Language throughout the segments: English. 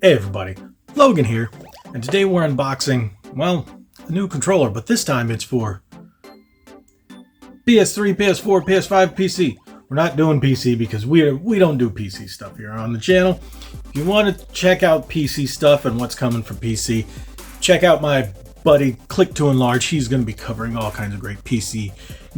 Hey everybody, Logan here, and today we're unboxing, well, a new controller, but this time it's for PS3, PS4, PS5, PC. We're not doing PC because we don't do PC stuff here on the channel. If you want to check out PC stuff and what's coming for PC, check out my buddy Click to Enlarge. He's going to be covering all kinds of great PC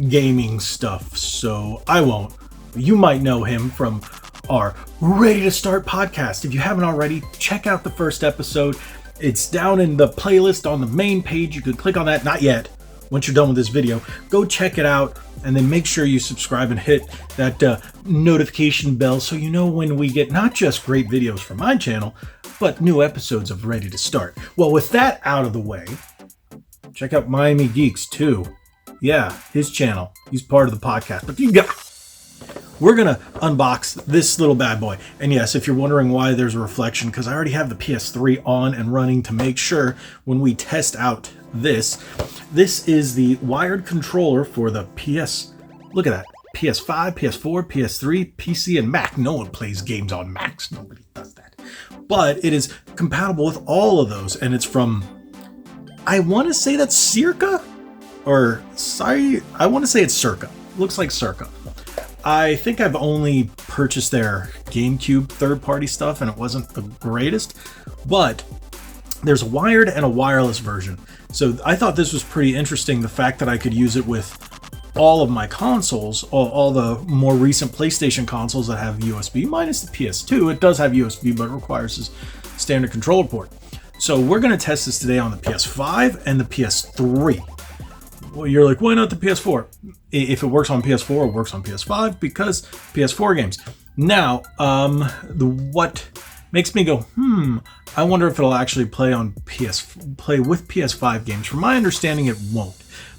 gaming stuff, so I won't. You might know him from our Ready to Start podcast. If you haven't already, check out the first episode. It's down in the playlist on the main page. You can click on that. Not yet. Once you're done with this video, go check it out, and then make sure you subscribe and hit that notification bell so you know when we get not just great videos from my channel, but new episodes of Ready to Start. Well, with that out of the way, check out Miami Geeks too. Yeah, his channel. He's part of the podcast. But we're going to unbox this little bad boy. And yes, if you're wondering why there's a reflection, because I already have the PS3 on and running to make sure when we test out this is the wired controller for the look at that, PS5, PS4, PS3, PC, and Mac. No one plays games on Macs. Nobody does that. But it is compatible with all of those. And it's from, I want to say that's Cirka? Or, sorry, I want to say it's Cirka. Looks like Cirka. I think I've only purchased their GameCube third-party stuff, and it wasn't the greatest, but there's a wired and a wireless version. So I thought this was pretty interesting, the fact that I could use it with all of my consoles, all the more recent PlayStation consoles that have USB, minus the PS2. It does have USB, but it requires this standard controller port. So we're going to test this today on the PS5 and the PS3. Well, you're like, why not the PS4? If it works on PS4, it works on PS5 because PS4 games. Now, what makes me go, I wonder if it'll actually play with PS5 games. From my understanding, it won't,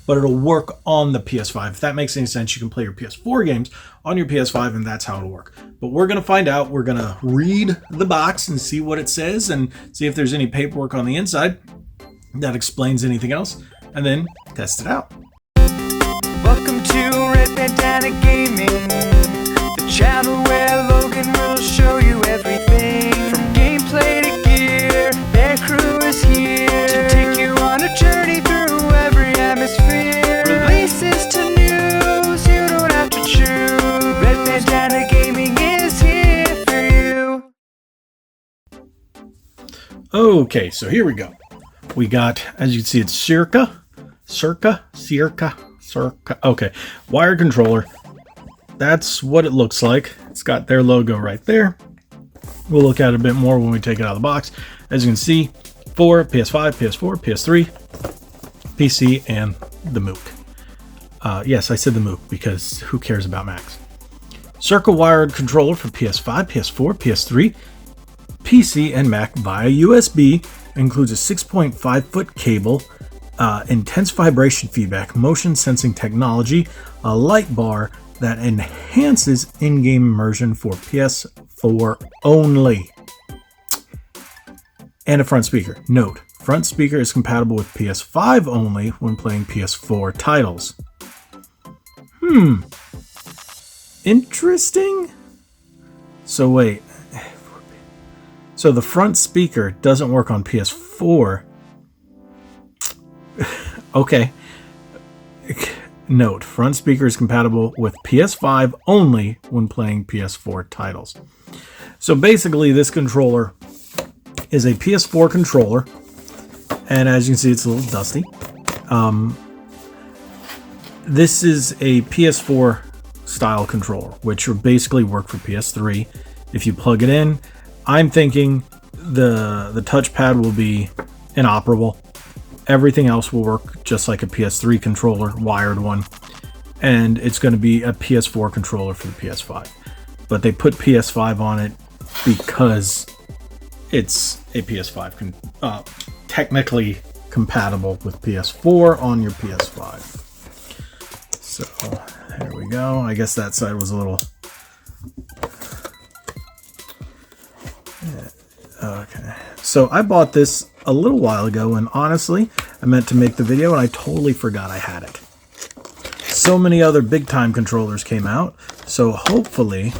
but it'll work on the PS5. If that makes any sense, you can play your PS4 games on your PS5, and that's how it'll work. But we're going to find out. We're going to read the box and see what it says and see if there's any paperwork on the inside that explains anything else, and then test it out. Welcome to Red Bandana Gaming, the channel where Logan will show you everything from gameplay to gear. Their crew is here to take you on a journey through every atmosphere. Releases to news, you don't have to choose. Red Bandana Gaming is here for you. Okay, so here we go. We got, as you can see, it's Cirka. Okay, wired controller. That's what it looks like. It's got their logo right there. We'll look at it a bit more when we take it out of the box. As you can see, for PS5, PS4, PS3, PC, and the Mook. Yes, I said the Mook because who cares about Macs? Cirka wired controller for PS5, PS4, PS3, PC, and Mac via USB. Includes a 6.5-foot cable, intense vibration feedback, motion sensing technology, a light bar that enhances in-game immersion for PS4 only, and a front speaker. Note, front speaker is compatible with PS5 only when playing PS4 titles. Interesting. So wait. So the front speaker doesn't work on PS4. Okay. Note, front speaker is compatible with PS5 only when playing PS4 titles. So basically this controller is a PS4 controller. And as you can see, it's a little dusty. This is a PS4 style controller, which will basically work for PS3. If you plug it in, I'm thinking the touchpad will be inoperable. Everything else will work just like a PS3 controller, wired one. And it's going to be a PS4 controller for the PS5. But they put PS5 on it because it's a PS5 technically compatible with PS4 on your PS5. So there we go. I guess that side was a little... Okay, so I bought this a little while ago, and honestly, I meant to make the video, and I totally forgot I had it. So many other big-time controllers came out, so hopefully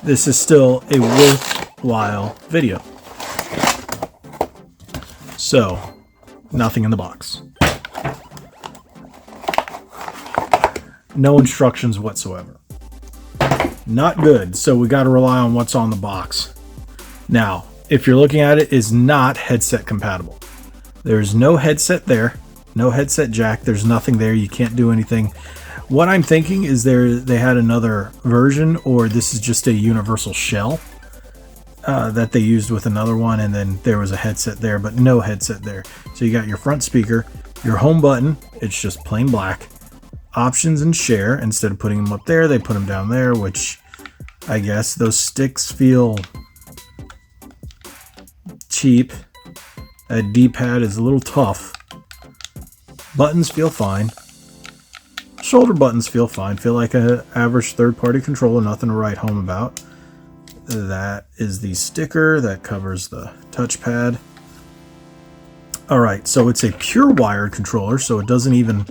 this is still a worthwhile video. So, nothing in the box. No instructions whatsoever. Not good, so we got to rely on what's on the box. Now, if you're looking at it, is not headset compatible. There's no headset there, no headset jack, there's nothing there, you can't do anything. What I'm thinking is they had another version, or this is just a universal shell that they used with another one, and then there was a headset there, but no headset there. So you got your front speaker, your home button, it's just plain black. Options and share, instead of putting them up there, they put them down there, which I guess those sticks feel cheap. That D-pad is a little tough. Buttons feel fine. Shoulder buttons feel fine. Feel like an average third-party controller, nothing to write home about. That is the sticker that covers the touchpad. Alright, so it's a pure wired controller, so it doesn't even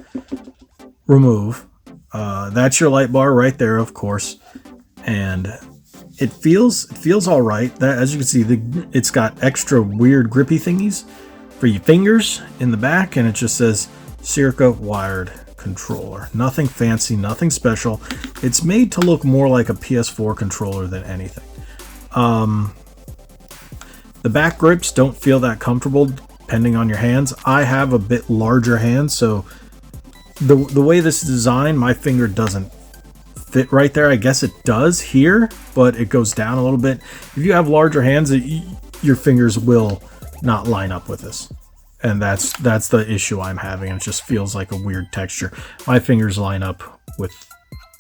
remove. That's your light bar right there, of course. And it feels all right. That, as you can see, it's got extra weird grippy thingies for your fingers in the back, and it just says Cirka wired controller. Nothing fancy, nothing special. It's made to look more like a PS4 controller than anything. The back grips don't feel that comfortable depending on your hands. I have a bit larger hands, so the way this is designed, my finger doesn't fit right there. I guess it does here, but it goes down a little bit. If you have larger hands, your fingers will not line up with this. And that's the issue I'm having. It just feels like a weird texture. My fingers line up with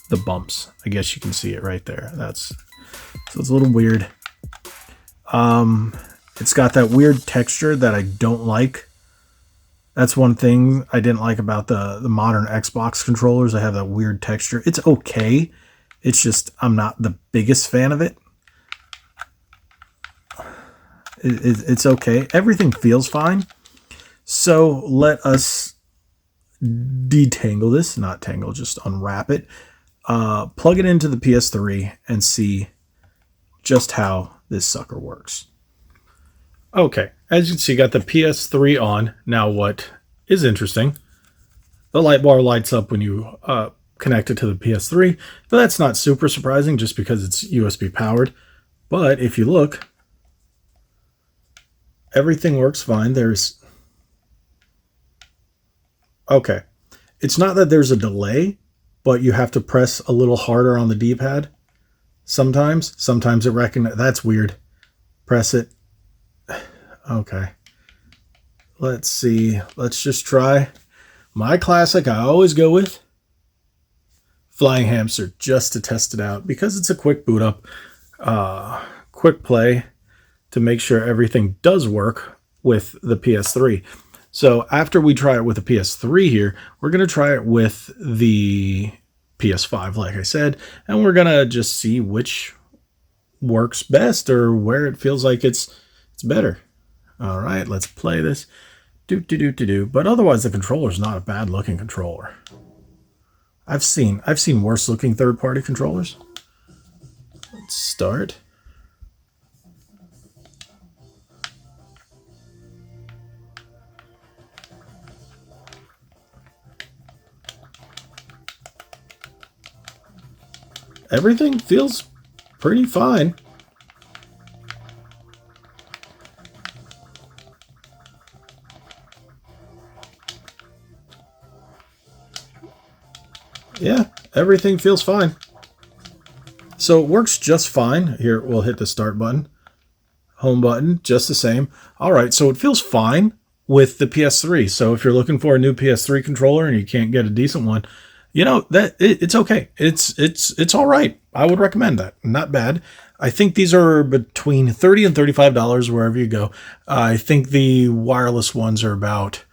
the bumps. I guess you can see it right there. So it's a little weird. It's got that weird texture that I don't like. That's one thing I didn't like about the modern Xbox controllers. They have that weird texture. It's okay. It's just I'm not the biggest fan of it. It's okay. Everything feels fine. So let us detangle this. Not tangle, just unwrap it. Plug it into the PS3 and see just how this sucker works. Okay, as you can see, got the PS3 on. Now what is interesting, the light bar lights up when you connect it to the PS3, but that's not super surprising just because it's USB powered. But if you look, everything works fine. Okay, it's not that there's a delay, but you have to press a little harder on the D-pad. Sometimes it recognizes. That's weird. Press it. Okay. Let's see. Let's just try my classic. I always go with Flying Hamster just to test it out because it's a quick boot up, quick play to make sure everything does work with the PS3. So after we try it with the PS3 here, we're going to try it with the PS5, like I said, and we're going to just see which works best or where it feels like it's better. All right, let's play this. But otherwise, the controller's not a bad looking controller. I've seen worse looking third-party controllers. Let's start. Everything feels pretty fine. Yeah, everything feels fine. So it works just fine. Here, we'll hit the start button. Home button, just the same. All right, so it feels fine with the PS3. So if you're looking for a new PS3 controller and you can't get a decent one, you know, it's okay. It's all right. I would recommend that. Not bad. I think these are between $30 and $35 wherever you go. I think the wireless ones are about,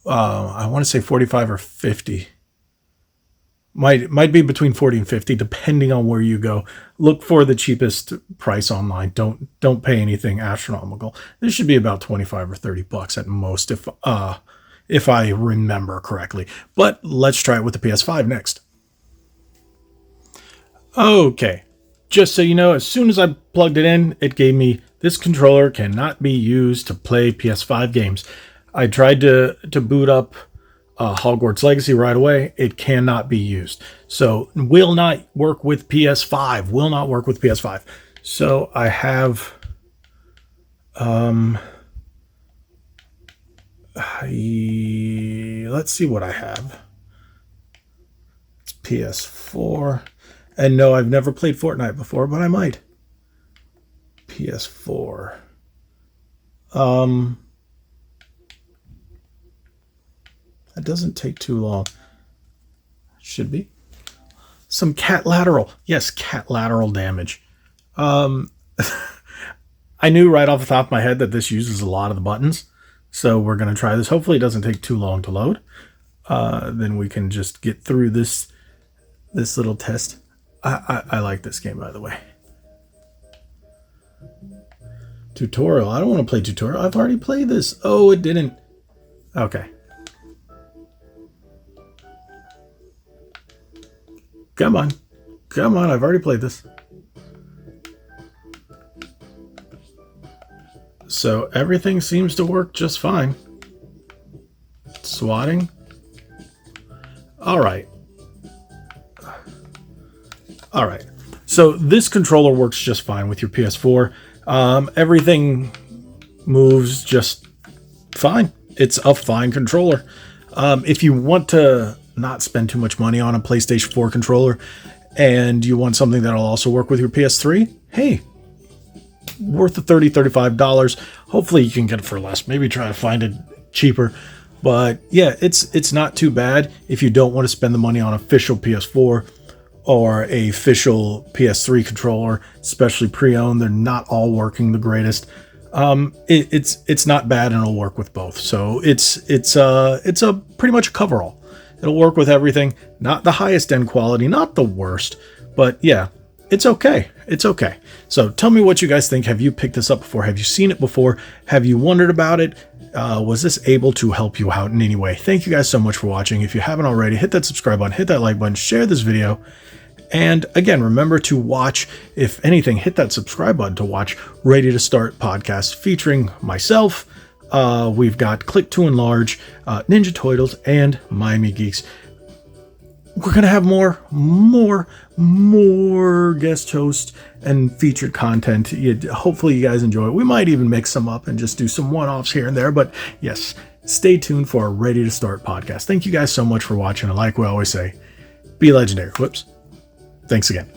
I want to say 45 or 50. Might be between 40 and 50, depending on where you go. Look for the cheapest price online. Don't pay anything astronomical. This should be about 25 or 30 bucks at most, if I remember correctly. But let's try it with the PS5 next. Okay, just so you know, as soon as I plugged it in, it gave me, this controller cannot be used to play PS5 games. I tried to boot up Hogwarts Legacy right away. It cannot be used. So will not work with PS5. Will not work with PS5. So I have let's see what I have. It's PS4. And no, I've never played Fortnite before, but I might. PS4. That doesn't take too long. Should be. Some cat lateral. Yes, cat lateral damage. I knew right off the top of my head that this uses a lot of the buttons. So we're going to try this. Hopefully it doesn't take too long to load. Then we can just get through this little test. I like this game, by the way. Tutorial. I don't want to play tutorial. I've already played this. Oh, it didn't. Okay. Come on. Come on. I've already played this. So everything seems to work just fine. Swatting. All right. All right. So this controller works just fine with your PS4. Everything moves just fine. It's a fine controller. If you want to not spend too much money on a PlayStation 4 controller and you want something that'll also work with your PS3, hey, worth the $30, $35. Hopefully you can get it for less. Maybe try to find it cheaper. But yeah, it's not too bad if you don't want to spend the money on official PS4 or a official PS3 controller, especially pre-owned. They're not all working the greatest. It's not bad and it'll work with both. So it's a pretty much a coverall. It'll work with everything. Not the highest end quality, not the worst, but yeah, it's okay. It's okay. So tell me what you guys think. Have you picked this up before? Have you seen it before? Have you wondered about it? Was this able to help you out in any way? Thank you guys so much for watching. If you haven't already, hit that subscribe button, hit that like button, share this video. And again, remember to watch, if anything, hit that subscribe button to watch Ready to Start podcast featuring myself. We've got Click to Enlarge, Ninja Toidles, and Miami Geeks. We're going to have more guest hosts and featured content. Hopefully you guys enjoy it. We might even mix some up and just do some one-offs here and there. But yes, stay tuned for our Ready to Start podcast. Thank you guys so much for watching. And like we always say, be legendary. Whoops. Thanks again.